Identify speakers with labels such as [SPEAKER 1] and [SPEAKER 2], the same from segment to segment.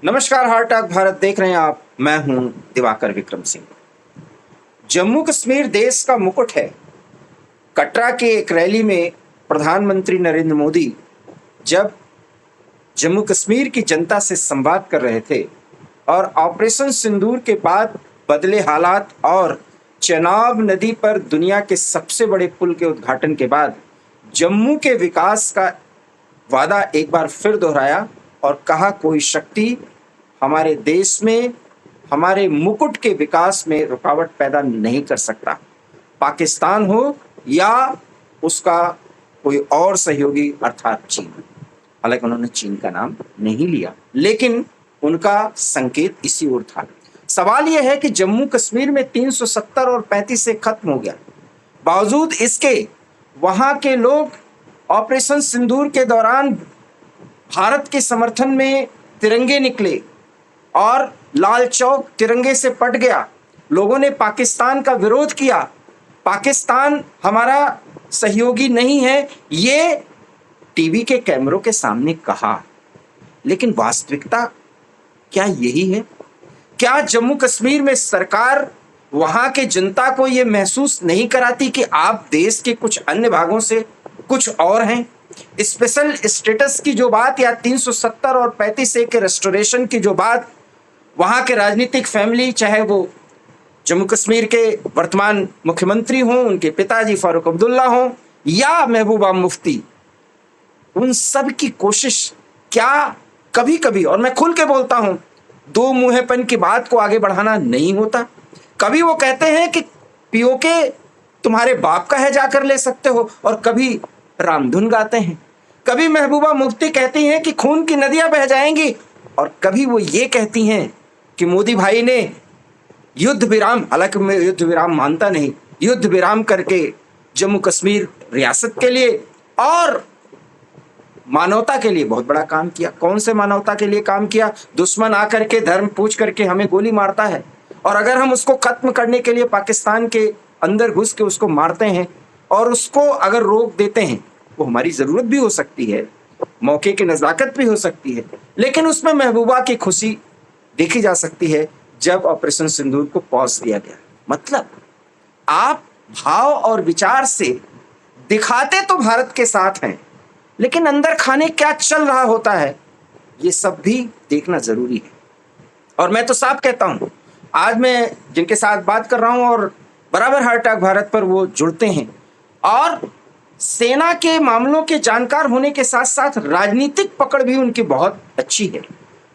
[SPEAKER 1] नमस्कार, heart attack Bharat देख रहे हैं आप। मैं हूं दिवाकर विक्रम सिंह। जम्मू कश्मीर देश का मुकुट है। कटरा के एक रैली में प्रधानमंत्री नरेंद्र मोदी जब जम्मू कश्मीर की जनता से संवाद कर रहे थे और ऑपरेशन सिंदूर के बाद बदले हालात और चेनाब नदी पर दुनिया के सबसे बड़े पुल के उद्घाटन के बाद जम्मू के विकास का वादा एक बार फिर दोहराया और कहा, कोई शक्ति हमारे देश में हमारे मुकुट के विकास में रुकावट पैदा नहीं कर सकता, पाकिस्तान हो या उसका कोई और सहयोगी अर्थात चीन। हालांकि उन्होंने चीन का नाम नहीं लिया, लेकिन उनका संकेत इसी ओर था। सवाल यह है कि जम्मू कश्मीर में 370 और 35 से खत्म हो गया, बावजूद इसके वहां के लोग ऑपरेशन सिंदूर के दौरान भारत के समर्थन में तिरंगे निकले और लाल चौक तिरंगे से पट गया। लोगों ने पाकिस्तान का विरोध किया, पाकिस्तान हमारा सहयोगी नहीं है, ये टीवी के कैमरों के सामने कहा। लेकिन वास्तविकता क्या यही है? क्या जम्मू कश्मीर में सरकार वहां के जनता को यह महसूस नहीं कराती कि आप देश के कुछ अन्य भागों से कुछ और हैं? स्पेशल स्टेटस की जो बात या 370 और 35A के रेस्टोरेशन की जो बात, वहां के राजनीतिक फैमिली, चाहे वो जम्मू कश्मीर के वर्तमान मुख्यमंत्री हों, उनके पिताजी फारूक अब्दुल्ला हों या महबूबा मुफ्ती, उन सब की कोशिश क्या कभी कभी, और मैं खुल के बोलता हूं, दो मुंहेपन की बात को आगे बढ़ाना नहीं होता? कभी वो कहते हैं कि पीओके तुम्हारे बाप का है, जाकर ले सकते हो, और कभी रामधुन गाते हैं। कभी महबूबा मुफ्ती कहती हैं कि खून की नदियां बह जाएंगी, और कभी वो ये कहती हैं कि मोदी भाई ने युद्ध विराम, हालांकि मैं युद्ध विराम मानता नहीं, युद्ध विराम करके जम्मू कश्मीर रियासत के लिए और मानवता के लिए बहुत बड़ा काम किया। कौन से मानवता के लिए काम किया? दुश्मन आकर के धर्म पूछ करके हमें गोली मारता है, और अगर हम उसको खत्म करने के लिए पाकिस्तान के अंदर घुस के उसको मारते हैं और उसको अगर रोक देते हैं, वो हमारी जरूरत भी हो सकती है, मौके की नजाकत भी हो सकती है, लेकिन उसमें महबूबा की खुशी देखी जा सकती है जब ऑपरेशन सिंदूर को पॉज दिया गया। मतलब आप भाव और विचार से दिखाते तो भारत के साथ हैं, लेकिन अंदर खाने क्या चल रहा होता है, ये सब भी देखना जरूरी है। और मैं तो साफ कहता हूं, आज मैं जिनके साथ बात कर रहा हूं और बराबर हार्ट अटैक भारत पर वो जुड़ते हैं और सेना के मामलों के जानकार होने के साथ साथ राजनीतिक पकड़ भी उनकी बहुत अच्छी है,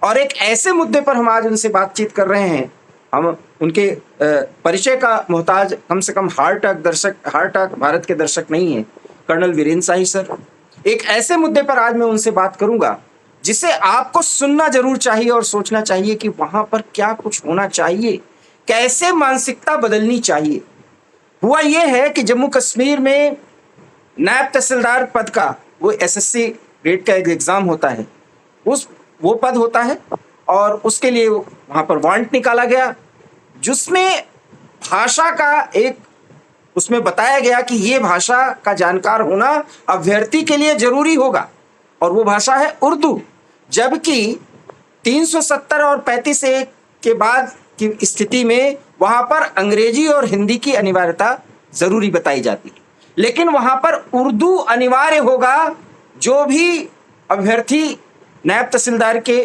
[SPEAKER 1] और एक ऐसे मुद्दे पर हम आज उनसे बातचीत कर रहे हैं। हम उनके परिचय का मोहताज कम से कम हार्ट अटैक भारत के दर्शक नहीं है, कर्नल वीरेंद्र शाही सर। एक ऐसे मुद्दे पर आज मैं उनसे बात करूंगा जिसे आपको सुनना जरूर चाहिए और सोचना चाहिए कि वहां पर क्या कुछ होना चाहिए, कैसे मानसिकता बदलनी चाहिए। हुआ यह है कि जम्मू कश्मीर में नायब तहसीलदार पद का, वो एसएससी ग्रेड का एक एग्जाम होता है, वो पद होता है, और उसके लिए वहां पर वारंट निकाला गया, जिसमें भाषा का एक, उसमें बताया गया कि ये भाषा का जानकार होना अभ्यर्थी के लिए जरूरी होगा, और वो भाषा है उर्दू। जबकि 370 और 35A के बाद की स्थिति में वहां पर अंग्रेजी और हिंदी की अनिवार्यता जरूरी बताई जाती है, लेकिन वहां पर उर्दू अनिवार्य होगा। जो भी अभ्यर्थी नायब तहसीलदार के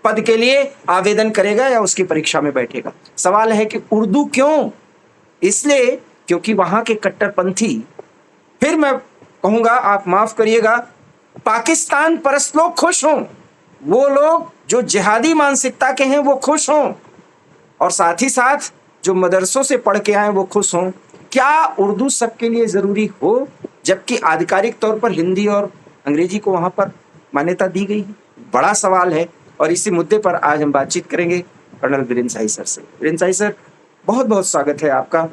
[SPEAKER 1] पद के लिए आवेदन करेगा या उसकी परीक्षा में बैठेगा। सवाल है कि उर्दू क्यों? इसलिए क्योंकि वहां के कट्टरपंथी, फिर मैं कहूंगा, आप माफ करिएगा, पाकिस्तान परस्त लोग खुश हों, वो लोग जो जिहादी मानसिकता के हैं वो खुश हों, और साथ ही साथ जो मदरसों से पढ़ के आए वो खुश हों। क्या उर्दू सबके लिए जरूरी हो, जबकि आधिकारिक तौर पर हिंदी और अंग्रेजी को वहां पर मान्यता दी गई है? बड़ा सवाल है, और इसी मुद्दे पर आज हम बातचीत करेंगे कर्नल वीरेंद्र शाही सर से। वीरेंद्र शाही सर, बहुत बहुत स्वागत है आपका,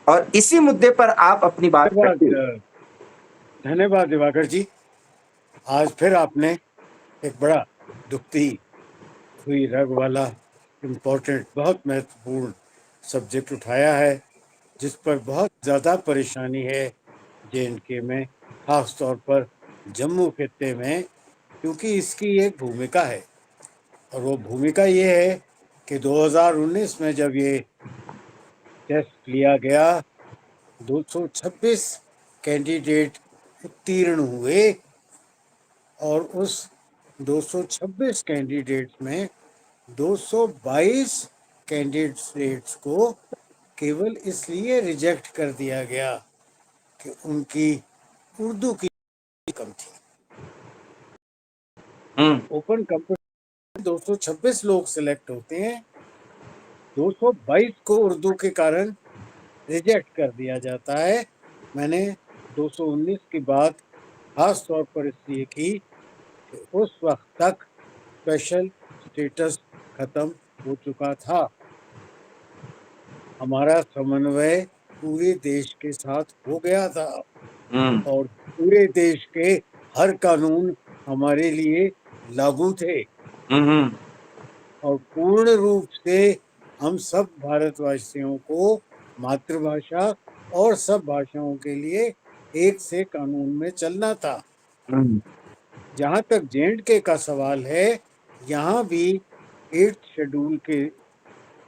[SPEAKER 1] और इसी मुद्दे पर आप अपनी बात रखिए।
[SPEAKER 2] धन्यवाद दिवाकर जी। आज फिर आपने एक बड़ा दुखती हुई रग वाला इम्पोर्टेंट, बहुत महत्वपूर्ण सब्जेक्ट उठाया है, जिस पर बहुत ज़्यादा परेशानी है JNK में, खास तौर पर जम्मू खित्ते में, क्योंकि इसकी एक भूमिका है। और वो भूमिका ये है कि 2019 में जब ये टेस्ट लिया गया 226 कैंडिडेट उत्तीर्ण हुए और उस 226 कैंडिडेट्स में 222 कैंडिडेट्स को केवल इसलिए रिजेक्ट कर दिया गया कि उनकी उर्दू की कम थी। ओपन कंपटीशन 226 लोग सिलेक्ट होते हैं, 222 को उर्दू के कारण रिजेक्ट कर दिया जाता है। मैंने 219 की बात खास तौर पर इसलिए की कि उस वक्त तक स्पेशल स्टेटस खत्म हो चुका था। हमारा समन्वय पूरे देश के साथ हो गया था और पूरे देश के हर कानून हमारे लिए लागू थे और पूर्ण रूप से हम सब भारतवासियों को मातृभाषा और सब भाषाओं के लिए एक से कानून में चलना था। जहां तक जे.एंड.के का सवाल है, यहाँ भी 8th शेड्यूल के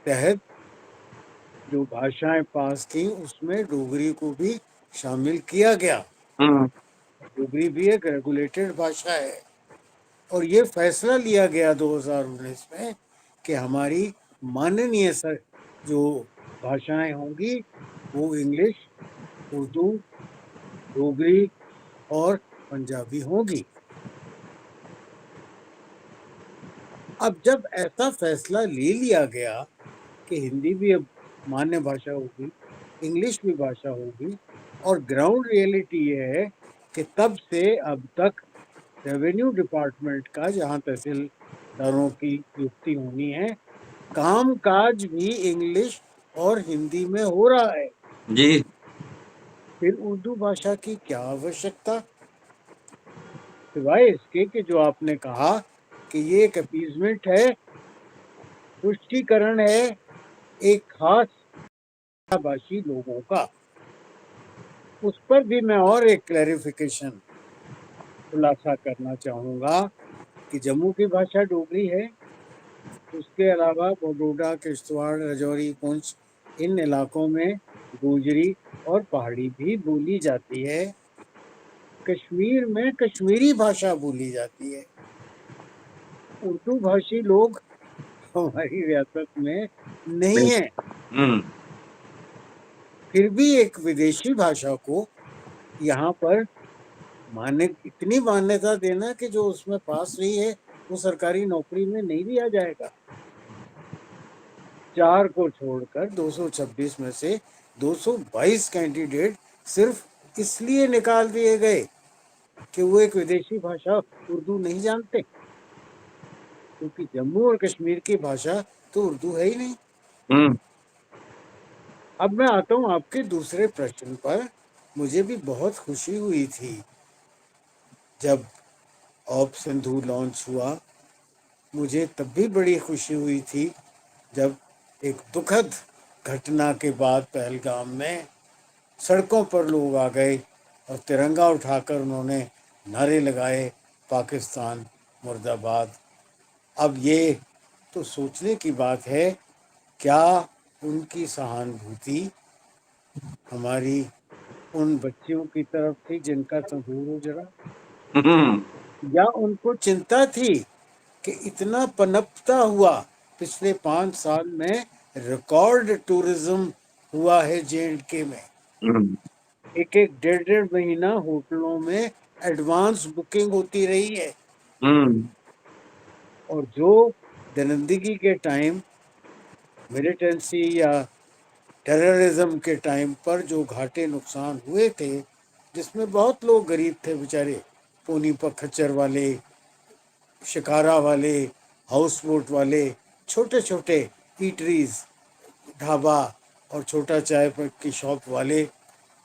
[SPEAKER 2] तहत जो भाषाएं पास थी उसमें डोगरी को भी शामिल किया गया। डोगरी भी एक रेगुलेटेड भाषा है और ये फैसला लिया गया 2019 में कि हमारी माननीय जो भाषाएं होंगी वो इंग्लिश, उर्दू, डोगरी और पंजाबी होगी। अब जब ऐसा फैसला ले लिया गया कि हिंदी भी अब मान्य भाषा होगी, इंग्लिश भी भाषा होगी और ग्राउंड रियलिटी ये है कि तब से अब तक रेवेन्यू डिपार्टमेंट का, जहां तहसीलदारों की नियुक्ति होनी है, काम काज भी इंग्लिश और हिंदी में हो रहा है
[SPEAKER 1] जी।
[SPEAKER 2] फिर उर्दू भाषा की क्या आवश्यकता, सिवाय इसके कि जो आपने कहा कि ये एक अपीजमेंट है, पुष्टिकरण है एक खास भाषी लोगों का। उस पर भी मैं और एक क्लैरिफिकेशन खुलासा करना चाहूंगा कि जम्मू की भाषा डोगरी है, उसके अलावा बड़ौदा, किश्तवाड़, राजौरी, पुंछ इन इलाकों में गोजरी और पहाड़ी भी बोली जाती है। कश्मीर में कश्मीरी भाषा बोली जाती है। उर्दू भाषी लोग हमारी रियासत में नहीं है। फिर भी एक विदेशी भाषा को यहाँ पर इतनी मान्यता देना कि जो उसमें पास रही है वो सरकारी नौकरी में नहीं लिया जाएगा। 4 को छोड़कर 226 में से 222 कैंडिडेट सिर्फ इसलिए निकाल दिए गए कि वो एक विदेशी भाषा उर्दू नहीं जानते, क्योंकि जम्मू और कश्मीर की भाषा तो उर्दू है ही नहीं। अब मैं आता हूँ आपके दूसरे प्रश्न पर। मुझे भी बहुत खुशी हुई थी जब ऑप सिंधु लॉन्च हुआ। मुझे तब भी बड़ी खुशी हुई थी जब एक दुखद घटना के बाद पहलगाम में सड़कों पर लोग आ गए और तिरंगा उठाकर उन्होंने नारे लगाए, पाकिस्तान मुर्दाबाद। अब ये तो सोचने की बात है, क्या उनकी सहानुभूति हमारी उन बच्चियों की तरफ थी जिनका संहूर उजड़ा, या उनको चिंता थी कि इतना पनपता हुआ पिछले 5 साल में रिकॉर्ड टूरिज्म हुआ है जे.एंड.के में। एक 1.5 महीना होटलों में एडवांस बुकिंग होती रही है और जो दरिंदगी के टाइम, मिलिटेंसी या टेररिज्म के टाइम पर जो घाटे नुकसान हुए थे, जिसमें बहुत लोग गरीब थे बेचारे, पोनीपत खच्चर वाले, शिकारा वाले, हाउस बोट वाले, छोटे छोटे ईटरीज, ढाबा और छोटा चाय की शॉप वाले,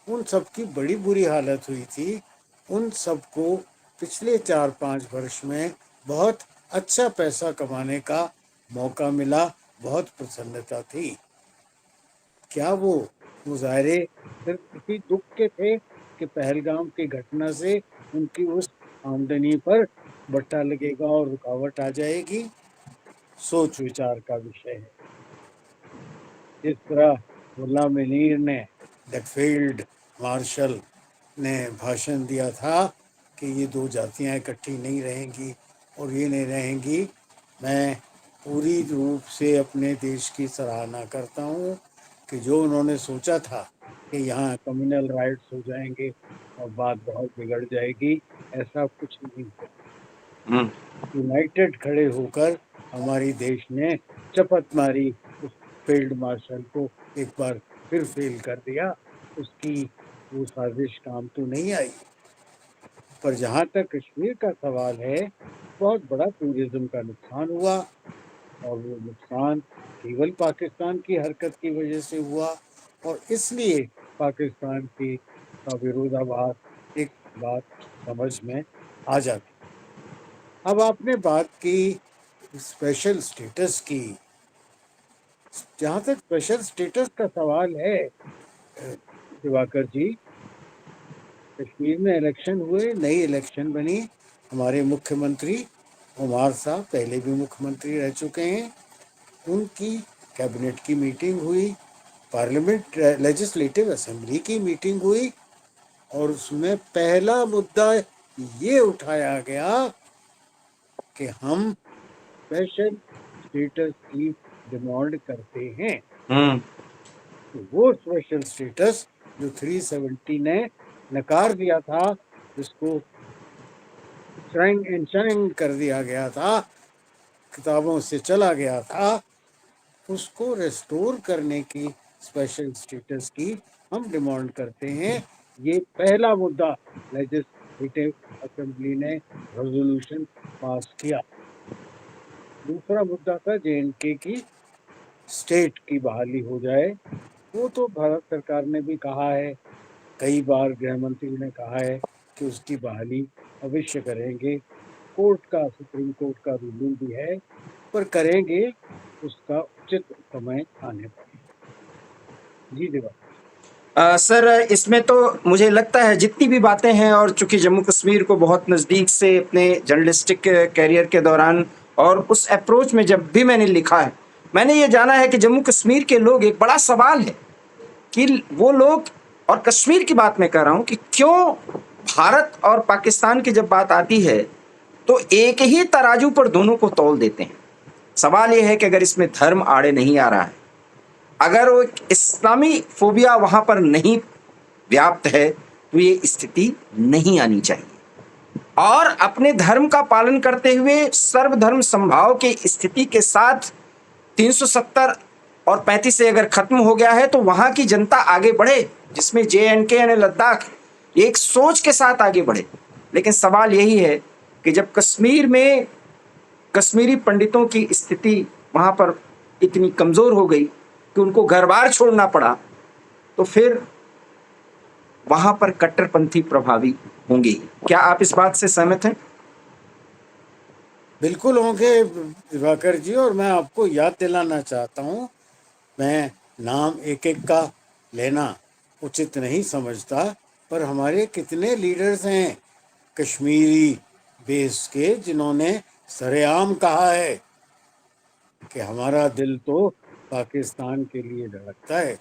[SPEAKER 2] उन सब की बड़ी बुरी हालत हुई थी। उन सबको पिछले 4-5 वर्ष में बहुत अच्छा पैसा कमाने का मौका मिला, बहुत प्रसन्नता थी। क्या वो मुजाहरे सिर्फ इसी दुख के थे कि पहलगाम की घटना से उनकी उस आमदनी पर बट्टा लगेगा और रुकावट आ जाएगी? सोच विचार का विषय है। जिस तरह मुल्ला मुनीर ने, दैट फील्ड मार्शल, ने भाषण दिया था कि ये दो जातियां इकट्ठी नहीं रहेंगी और ये नहीं रहेंगी, मैं पूरी रूप से अपने देश की सराहना करता हूँ कि जो उन्होंने सोचा था कि यहाँ कम्युनल राइट्स हो जाएंगे और बात बहुत बिगड़ जाएगी, ऐसा कुछ नहीं हुआ।
[SPEAKER 1] हम्म।
[SPEAKER 2] यूनाइटेड खड़े होकर हमारी देश ने चपत मारी, उस फील्ड मार्शल को एक बार फिर फेल कर दिया। उसकी वो साजिश काम तो नहीं आई। पर जहाँ तक कश्मीर का सवाल है, बहुत बड़ा टूरिज्म का नुकसान हुआ और वो नुकसान केवल पाकिस्तान की हरकत की वजह से हुआ और इसलिए पाकिस्तान की का विरोधाभास एक बात समझ में आ जाती। अब आपने बात की स्पेशल स्टेटस की। जहाँ तक स्पेशल स्टेटस का सवाल है, दिवाकर जी, कश्मीर में इलेक्शन हुए, नई इलेक्शन बनी, हमारे मुख्यमंत्री उमार साहब पहले भी मुख्यमंत्री रह चुके हैं, उनकी कैबिनेट की मीटिंग हुई, पार्लियामेंट लेजिस्लेटिव असेंबली की मीटिंग हुई और उसमें पहला मुद्दा ये उठाया गया कि हम स्पेशल स्टेटस की डिमांड करते हैं।
[SPEAKER 1] हम्म।
[SPEAKER 2] तो वो स्पेशल स्टेटस जो 370 ने नकार दिया था, जिसको श्राइंग एंशाइंग कर दिया गया था, किताबों से चला गया था, उसको रेस्टोर करने की स्पेशल स्टेटस की हम डिमांड करते हैं। ये पहला मुद्दा लेजिस्लेटिव असेंबली ने रेजोल्यूशन पास किया। दूसरा मुद्दा था JNK की स्टेट की बहाली हो जाए। वो तो भारत सरकार ने भी कहा है, कई बार गृह मंत्री ने कहा है कि उसकी बहाली अवश्य करेंगे। कोर्ट का, सुप्रीम कोर्ट का रूलिंग भी है, पर करेंगे उसका उचित समय आने पर। जी दिवा।
[SPEAKER 1] सर, इसमें तो मुझे लगता है जितनी भी बातें हैं, और चूंकि जम्मू कश्मीर को बहुत नज़दीक से अपने जर्नलिस्टिक कैरियर के दौरान और उस अप्रोच में जब भी मैंने लिखा है, मैंने ये जाना है कि जम्मू कश्मीर के लोग, एक बड़ा सवाल है कि वो लोग, और कश्मीर की बात मैं कर रहा हूँ, कि क्यों भारत और पाकिस्तान की जब बात आती है तो एक ही तराजू पर दोनों को तौल देते हैं। सवाल यह है कि अगर इसमें धर्म आड़े नहीं आ रहा है, अगर वो इस्लामी फोबिया वहां पर नहीं व्याप्त है, तो ये स्थिति नहीं आनी चाहिए। और अपने धर्म का पालन करते हुए सर्वधर्म समभाव की स्थिति के साथ 370 और 35 से अगर खत्म हो गया है, तो वहां की जनता आगे बढ़े, जिसमें JNK यानी लद्दाख, ये एक सोच के साथ आगे बढ़े। लेकिन सवाल यही है कि जब कश्मीर में कश्मीरी पंडितों की स्थिति वहां पर इतनी कमजोर हो गई कि उनको घर बार छोड़ना पड़ा, तो फिर वहां पर कट्टरपंथी प्रभावी होंगे। क्या आप इस बात से सहमत हैं?
[SPEAKER 2] बिल्कुल होंगे दिवाकर जी, और मैं आपको याद दिलाना चाहता हूँ, मैं नाम एक एक का लेना उचित नहीं समझता, पर हमारे कितने लीडर्स हैं कश्मीरी बेस के जिन्होंने सरेआम कहा है कि हमारा दिल तो पाकिस्तान के लिए धड़कता है।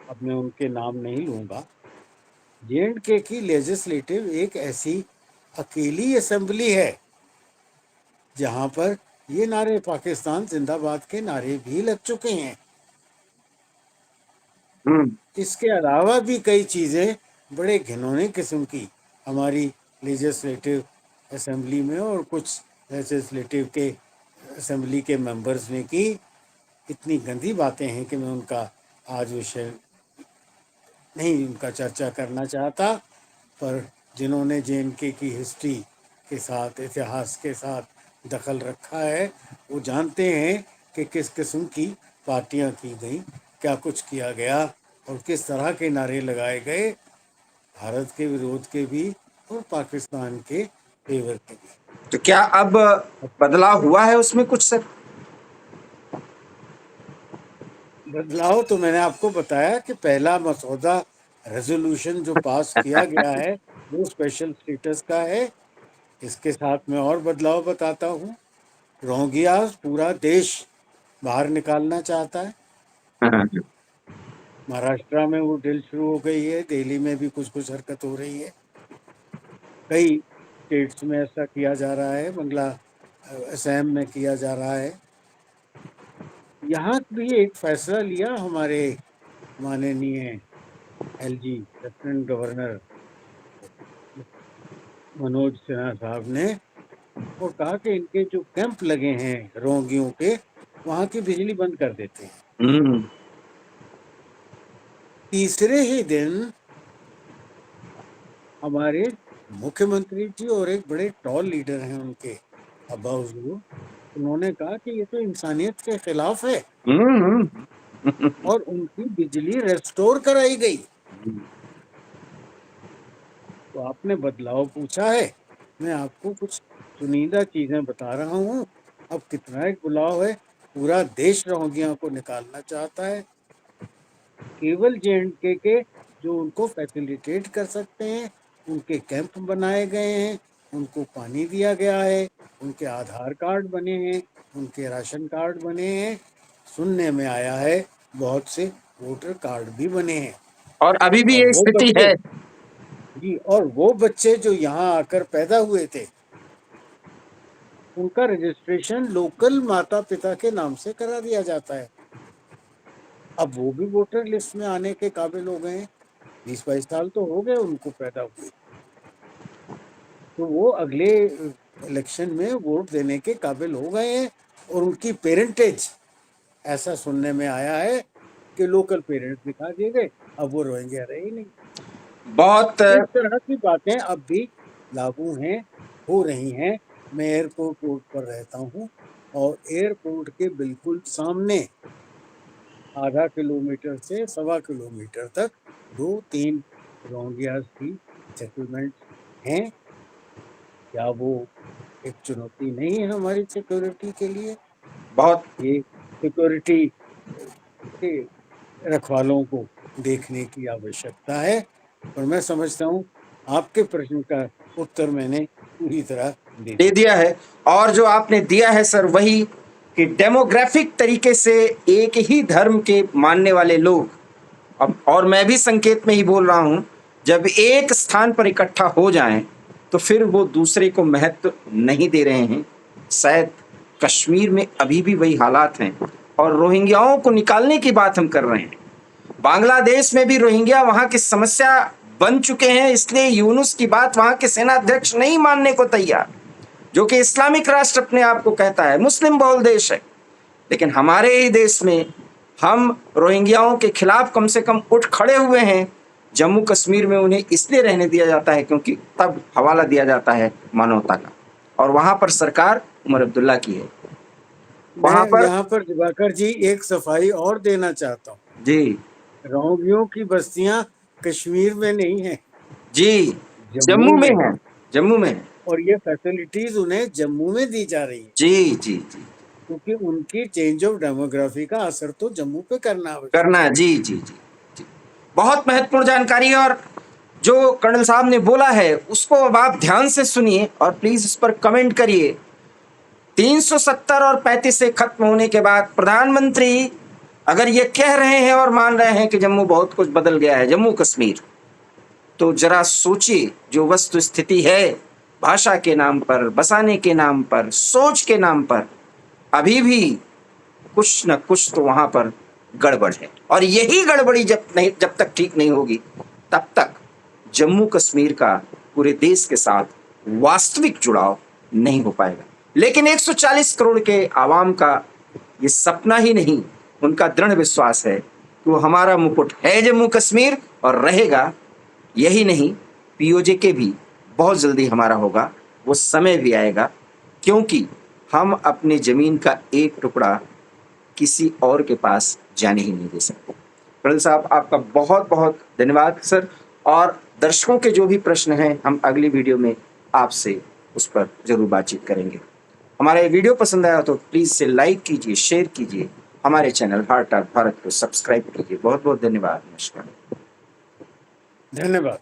[SPEAKER 2] अब मैं उनके नाम नहीं लूंगा। JNK की लेजिस्लेटिव एक ऐसी अकेली असेंबली है जहां पर ये नारे पाकिस्तान जिंदाबाद के नारे भी लग चुके हैं। इसके अलावा भी कई चीज़ें बड़े घिनौने किस्म की हमारी लेजिस्लेटिव असेंबली में और कुछ लेजिस्लेटिव के असेंबली के मेंबर्स ने की। इतनी गंदी बातें हैं कि मैं उनका आज विषय नहीं, उनका चर्चा करना चाहता। पर जिन्होंने JNK की हिस्ट्री के साथ, इतिहास के साथ दखल रखा है, वो जानते हैं कि किस किस्म की पार्टियां की गई, क्या कुछ किया गया और किस तरह के नारे लगाए गए, भारत के विरोध के भी और पाकिस्तान के फेवर के भी।
[SPEAKER 1] तो क्या अब बदलाव हुआ है उसमें कुछ, सर?
[SPEAKER 2] बदलाव तो मैंने आपको बताया कि पहला मसौदा रेजोल्यूशन जो पास किया गया है वो स्पेशल स्टेटस का है। इसके साथ मैं और बदलाव बताता हूँ। रोहिंग्या पूरा देश बाहर निकालना चाहता है।
[SPEAKER 1] हाँ,
[SPEAKER 2] महाराष्ट्र में वो ड्रिल शुरू हो गई है, दिल्ली में भी कुछ कुछ हरकत हो रही है, कई स्टेट्स में ऐसा किया जा रहा है, असम में किया जा रहा है। यहाँ भी एक फैसला लिया हमारे माननीय LG lieutenant governor Manoj Sinha साहब ने, और कहा कि इनके जो कैंप लगे हैं रोहिंग्यों के, वहां की बिजली बंद कर देते हैं।
[SPEAKER 1] हम्म,
[SPEAKER 2] तीसरे ही दिन हमारे मुख्यमंत्री जी और एक बड़े टॉल लीडर हैं उनके, अब्बा हुजूर, उन्होंने कहा कि ये तो इंसानियत के खिलाफ है,
[SPEAKER 1] हम्म,
[SPEAKER 2] और उनकी बिजली रेस्टोर कराई गई। तो आपने बदलाव पूछा है, मैं आपको कुछ चुनिंदा चीजें बता रहा हूँ। अब कितना एक बुलाव है, पूरा देश रोहिंग्या को निकालना चाहता है। केवल जे के जो उनको फैसिलिटेट कर सकते हैं, उनके कैंप बनाए गए हैं, उनको पानी दिया गया है, उनके आधार कार्ड बने हैं, उनके राशन कार्ड बने हैं, सुनने में आया है बहुत से वोटर कार्ड भी बने हैं।
[SPEAKER 1] और अभी भी
[SPEAKER 2] और
[SPEAKER 1] ये
[SPEAKER 2] वो
[SPEAKER 1] स्थिति
[SPEAKER 2] बच्चे
[SPEAKER 1] है।
[SPEAKER 2] जी, और वो बच्चे जो यहाँ आकर पैदा हुए थे, उनका रजिस्ट्रेशन लोकल माता पिता के नाम से करा दिया जाता है। अब वो भी वोटर लिस्ट में आने के काबिल हो गए हैं, 20-22 साल तो हो गए उनको पैदा हुए, तो वो अगले इलेक्शन में वोट देने के काबिल हो गए हैं। और उनकी पेरेंटेज, ऐसा सुनने में आया है कि लोकल पेरेंट्स दिखा दिए गए, अब वो रोहिंग्या रहे ही नहीं।
[SPEAKER 1] बहुत
[SPEAKER 2] इस तरह की बातें अब भी लागू हैं, हो रही हैं। मैं एयरपोर्ट रोड पर रहता हूँ, और एयरपोर्ट के बिल्कुल सामने आधा किलोमीटर से 1.25 किलोमीटर तक 2-3 रोहिंग्यास की सेटलमेंट हैं। क्या वो एक चुनौती नहीं है हमारी सिक्योरिटी के लिए?
[SPEAKER 1] बहुत
[SPEAKER 2] ये सिक्योरिटी के रखवालों को देखने की आवश्यकता है। और मैं समझता हूँ आपके प्रश्न का उत्तर मैंने पूरी तरह दे
[SPEAKER 1] दे
[SPEAKER 2] दिया।
[SPEAKER 1] दिया है। और जो आपने दिया है सर, वही कि डेमोग्राफिक तरीके से एक ही धर्म के मानने वाले लोग, अब और मैं भी संकेत में ही बोल रहा हूं, जब एक स्थान पर इकट्ठा हो जाएं तो फिर वो दूसरे को महत्व नहीं दे रहे हैं। शायद कश्मीर में अभी भी वही हालात हैं, और रोहिंग्याओं को निकालने की बात हम कर रहे हैं। बांग्लादेश में भी रोहिंग्या वहां की समस्या बन चुके हैं, इसलिए यूनुस की बात वहां के सेनाध्यक्ष नहीं मानने को तैयार, जो कि इस्लामिक राष्ट्र अपने आप को कहता है, मुस्लिम बहुल देश है। लेकिन हमारे ही देश में हम रोहिंग्याओं के खिलाफ कम से कम उठ खड़े हुए हैं। जम्मू कश्मीर में उन्हें इसलिए रहने दिया जाता है क्योंकि तब हवाला दिया जाता है मानवता का, और वहां पर सरकार उमर अब्दुल्ला की है।
[SPEAKER 2] मैं
[SPEAKER 1] वहां पर
[SPEAKER 2] यहाँ पर दिवाकर जी एक सफाई और देना चाहता हूँ।
[SPEAKER 1] जी
[SPEAKER 2] रोहिंग्यों की बस्तियां कश्मीर में नहीं है,
[SPEAKER 1] जी
[SPEAKER 2] जम्मू
[SPEAKER 1] जम्मू में
[SPEAKER 2] में
[SPEAKER 1] है,
[SPEAKER 2] है,
[SPEAKER 1] जम्मू में है।
[SPEAKER 2] और ये फैसिलिटीज उन्हें जम्मू में दी जा रही है,
[SPEAKER 1] जी जी जी
[SPEAKER 2] क्योंकि उनकी चेंज ऑफ डेमोग्राफी का असर तो जम्मू पे करना आवश्यक
[SPEAKER 1] करना है। जी जी जी जी, बहुत महत्वपूर्ण जानकारी है। और जो कर्नल साहब ने बोला है उसको अब आप ध्यान से सुनिए और प्लीज इस पर कमेंट करिए। 370 और 35 से खत्म होने के बाद प्रधानमंत्री अगर ये कह रहे हैं और मान रहे हैं कि जम्मू बहुत कुछ बदल गया है, जम्मू कश्मीर, तो जरा सोचिए जो वस्तु स्थिति है, भाषा के नाम पर, बसाने के नाम पर, सोच के नाम पर, अभी भी कुछ न कुछ तो वहां पर गड़बड़ है। और यही गड़बड़ी जब तक ठीक नहीं होगी, तब तक जम्मू कश्मीर का पूरे देश के साथ वास्तविक जुड़ाव नहीं हो पाएगा। लेकिन 140 करोड़ के आवाम का ये सपना ही नहीं, उनका दृढ़ विश्वास है कि वो हमारा मुकुट है जम्मू कश्मीर, और रहेगा। यही नहीं, पीओजे भी बहुत जल्दी हमारा होगा, वो समय भी आएगा, क्योंकि हम अपने जमीन का एक टुकड़ा किसी और के पास जाने ही नहीं दे सकते। कर्नल साहब, आपका बहुत बहुत धन्यवाद सर। और दर्शकों के जो भी प्रश्न हैं, हम अगली वीडियो में आपसे उस पर जरूर बातचीत करेंगे। हमारा ये वीडियो पसंद आया तो प्लीज से लाइक कीजिए, शेयर कीजिए, हमारे चैनल हार्ट ऑफ भारत को सब्सक्राइब कीजिए। बहुत बहुत धन्यवाद। नमस्कार।
[SPEAKER 2] धन्यवाद।